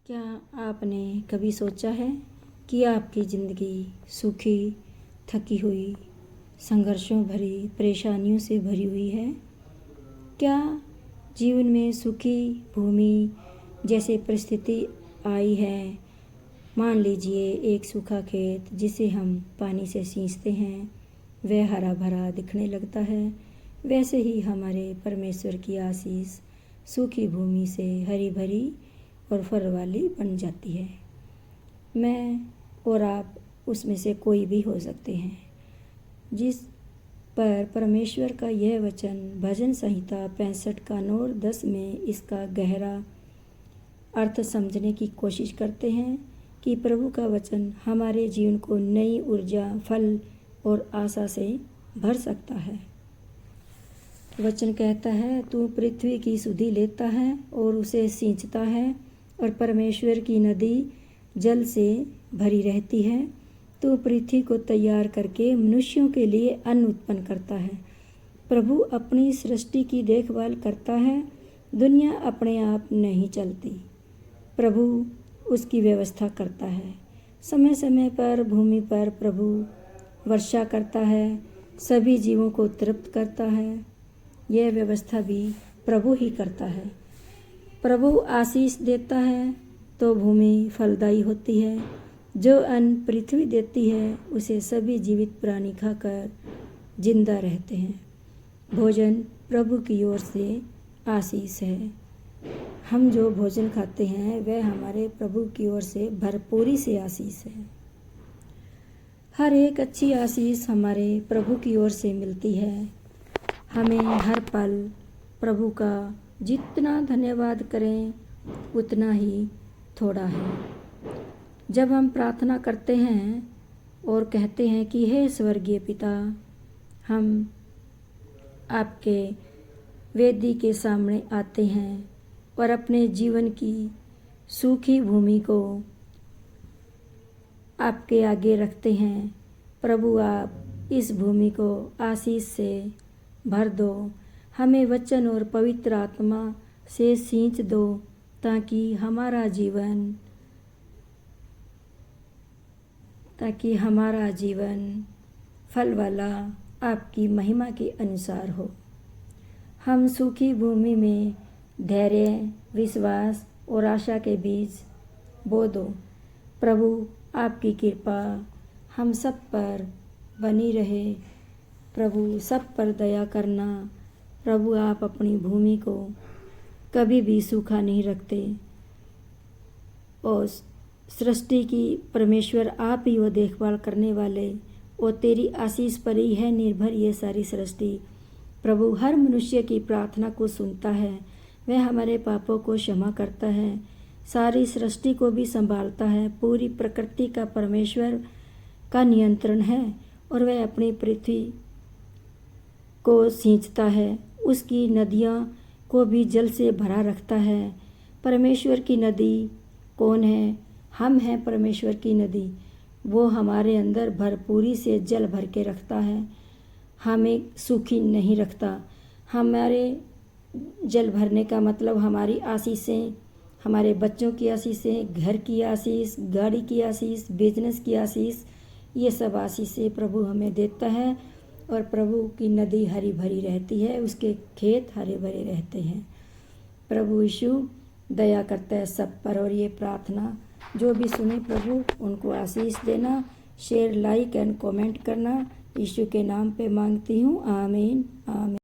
क्या आपने कभी सोचा है कि आपकी ज़िंदगी सूखी, थकी हुई, संघर्षों भरी, परेशानियों से भरी हुई है? क्या जीवन में सूखी भूमि जैसे परिस्थिति आई है? मान लीजिए एक सूखा खेत जिसे हम पानी से सींचते हैं, वह हरा भरा दिखने लगता है। वैसे ही हमारे परमेश्वर की आशीष सूखी भूमि से हरी भरी और फल वाली बन जाती है। मैं और आप उसमें से कोई भी हो सकते हैं, जिस पर परमेश्वर का यह वचन भजन संहिता 65 का 9 और 10 में इसका गहरा अर्थ समझने की कोशिश करते हैं कि प्रभु का वचन हमारे जीवन को नई ऊर्जा, फल और आशा से भर सकता है। वचन कहता है, तू पृथ्वी की सुधि लेता है और उसे सींचता है और परमेश्वर की नदी जल से भरी रहती है। तू पृथ्वी को तैयार करके मनुष्यों के लिए अन्न उत्पन्न करता है। प्रभु अपनी सृष्टि की देखभाल करता है। दुनिया अपने आप नहीं चलती, प्रभु उसकी व्यवस्था करता है। समय समय पर भूमि पर प्रभु वर्षा करता है, सभी जीवों को तृप्त करता है। यह व्यवस्था भी प्रभु ही करता है। प्रभु आशीष देता है तो भूमि फलदायी होती है। जो अन्न पृथ्वी देती है उसे सभी जीवित प्राणी खाकर जिंदा रहते हैं। भोजन प्रभु की ओर से आशीष है। हम जो भोजन खाते हैं वह हमारे प्रभु की ओर से भरपूरी से आशीष है। हर एक अच्छी आशीष हमारे प्रभु की ओर से मिलती है। हमें हर पल प्रभु का जितना धन्यवाद करें उतना ही थोड़ा है। जब हम प्रार्थना करते हैं और कहते हैं कि हे स्वर्गीय पिता, हम आपके वेदी के सामने आते हैं और अपने जीवन की सूखी भूमि को आपके आगे रखते हैं। प्रभु, आप इस भूमि को आशीष से भर दो। हमें वचन और पवित्र आत्मा से सींच दो ताकि हमारा जीवन फल वाला आपकी महिमा के अनुसार हो। हम सूखी भूमि में धैर्य, विश्वास और आशा के बीज बो दो। प्रभु, आपकी कृपा हम सब पर बनी रहे। प्रभु, सब पर दया करना। प्रभु, आप अपनी भूमि को कभी भी सूखा नहीं रखते और सृष्टि की परमेश्वर आप ही वो देखभाल करने वाले और तेरी आशीष पर ही है निर्भर ये सारी सृष्टि। प्रभु, हर मनुष्य की प्रार्थना को सुनता है। वह हमारे पापों को क्षमा करता है, सारी सृष्टि को भी संभालता है। पूरी प्रकृति का परमेश्वर का नियंत्रण है और वह अपनी पृथ्वी को सींचता है, उसकी नदियाँ को भी जल से भरा रखता है। परमेश्वर की नदी कौन है? हम हैं परमेश्वर की नदी। वो हमारे अंदर भरपूरी से जल भर के रखता है, हमें सूखी नहीं रखता। हमारे जल भरने का मतलब हमारी आशीषें, हमारे बच्चों की आशीषें, घर की आशीष, गाड़ी की आशीष, बिजनेस की आशीष, ये सब आशीषें प्रभु हमें देता है और प्रभु की नदी हरी भरी रहती है, उसके खेत हरे भरे रहते हैं। प्रभु यीशु दया करता है सब पर और ये प्रार्थना जो भी सुने प्रभु उनको आशीष देना। शेयर, लाइक एंड कमेंट करना। यीशु के नाम पे मांगती हूँ, आमीन आमीन।